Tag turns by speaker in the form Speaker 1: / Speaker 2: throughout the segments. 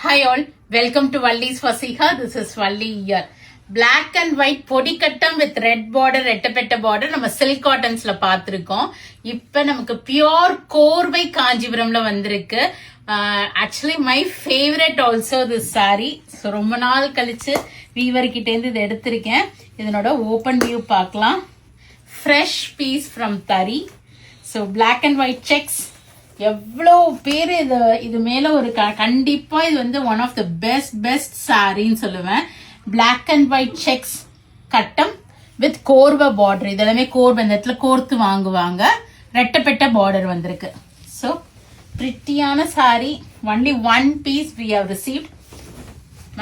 Speaker 1: Hi all, welcome to Valli's Fasiha. This is Valli here. Black and white பொடி கட்டம் with red border ரெட்டப்பட்ட border நம்ம silk cottonsல பார்த்திருக்கோம். இப்ப நமக்கு pure கோர்வை காஞ்சிபுரம்ல வந்திருக்கு. Actually my favorite also this saree. So ரொம்ப நாள் கழிச்சு வீவர் கிட்ட இருந்து இதை எடுத்திருக்கேன். இதனோட ஓபன் வியூ பார்க்கலாம். Fresh piece from Tari. So black and white checks. எவ்வளோ பேர் இது மேல ஒரு கண்டிப்பா இது வந்து ஒன் ஆஃப் த பெஸ்ட் சாரின்னு சொல்லுவேன். பிளாக் அண்ட் ஒயிட் செக்ஸ் கட்டம் வித் கோர்வ பார்டர். இதெல்லாமே கோர்வ இந்த இடத்துல கோர்த்து வாங்குவாங்க. ரெட்டப்பட்ட பார்டர் வந்திருக்கு. ஸோ பிரிட்டியான sari. Only one piece we have received.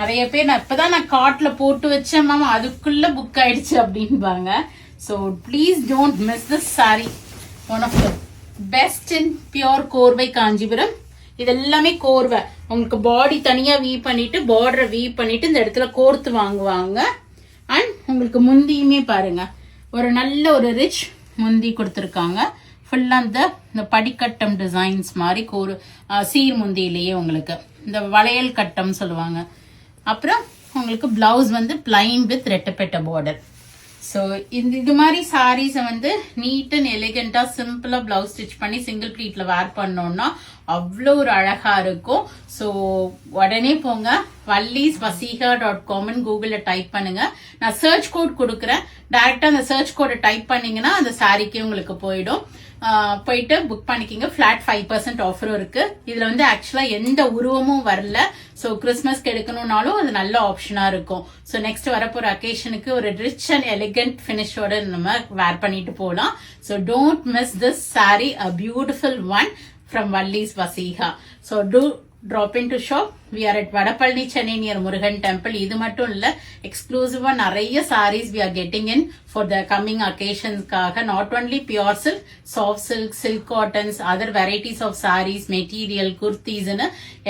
Speaker 1: நிறைய பேர் இப்பதான் நான் கார்ட்ல போட்டு வச்சேன் மேம், அதுக்குள்ள புக் ஆயிடுச்சு அப்படின்பாங்க. So please don't miss this sari. One of the best in pure கோர்வை காஞ்சிபுரம். இது எல்லாமே கோர்வை. உங்களுக்கு பாடி தனியா வீ பண்ணிட்டு பார்டரை வீ பண்ணிட்டு இந்த இடத்துல கோர்த்து வாங்குவாங்க. அண்ட் உங்களுக்கு முந்தியுமே பாருங்க, ஒரு நல்ல ஒரு ரிச் முந்தி கொடுத்துருக்காங்க. ஃபுல்லா இந்த படிக்கட்டம் டிசைன்ஸ் மாதிரி சீர் முந்தியிலேயே உங்களுக்கு இந்த வளையல் கட்டம் சொல்லுவாங்க. அப்புறம் உங்களுக்கு பிளவுஸ் வந்து பிளைன் வித் ரெட்டப்பட்ட பார்டர். ஸோ இது மாதிரி சாரீஸை வந்து நீட் அண்ட் எலிகண்டா சிம்பிளா பிளவுஸ் ஸ்டிச் பண்ணி சிங்கிள் ப்ளீட்ல வேர் பண்ணோம்னா அவ்வளோ ஒரு அழகா இருக்கும். ஸோ உடனே போங்க, vallisvasiha.com கூகுள்ல டைப் பண்ணுங்க. நான் சர்ச் கோட் கொடுக்குறேன். டைரக்டா அந்த சர்ச் கோடை டைப் பண்ணீங்கன்னா அந்த சாரிக்கே உங்களுக்கு போயிடும். போயிட்டு புக் பண்ணிக்கிங்க. ஃபிளாட் 5% ஆஃபரும் இருக்கு. இதுல வந்து ஆக்சுவலா எந்த உருவமும் வரல. ஸோ கிறிஸ்மஸ்க்கு எடுக்கணும்னாலும் அது நல்ல ஆப்ஷனா இருக்கும். ஸோ நெக்ஸ்ட் வரப்போற அக்கேஷனுக்கு ஒரு ரிச் அண்ட் எலிகண்ட் பினிஷோட நம்ம வேர் பண்ணிட்டு போகலாம். So don't miss this sorry, a beautiful one from Valli's Fasiha. So do drop into shop. We are at Vadapalni, Chennai near Murugan Temple. இது மட்டும் இல்ல, எக்ஸ்க்ளூசிவா நிறைய sarees we are getting in for the coming occasions காக. Not only pure silk, soft silk, silk cottons, other varieties of sarees, material, kurtis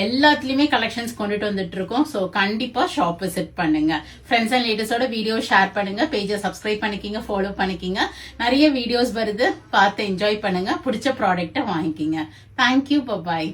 Speaker 1: எல்லாத்துலயுமே collections கொண்டுட்டு வந்துட்டு இருக்கோம். So கண்டிப்பா ஷாப் விசிட் பண்ணுங்க. ஃப்ரெண்ட்ஸ் அண்ட் லேடிஸோட வீடியோ ஷேர் பண்ணுங்க. பேஜை subscribe பண்ணிக்கிங்க, ஃபாலோ பண்ணிக்கிங்க. நிறைய வீடியோஸ் வருது, பார்த்து என்ஜாய் பண்ணுங்க. பிடிச்ச ப்ராடக்ட்டை வாங்கிக்கிங்க. தேங்க்யூ, பாய்.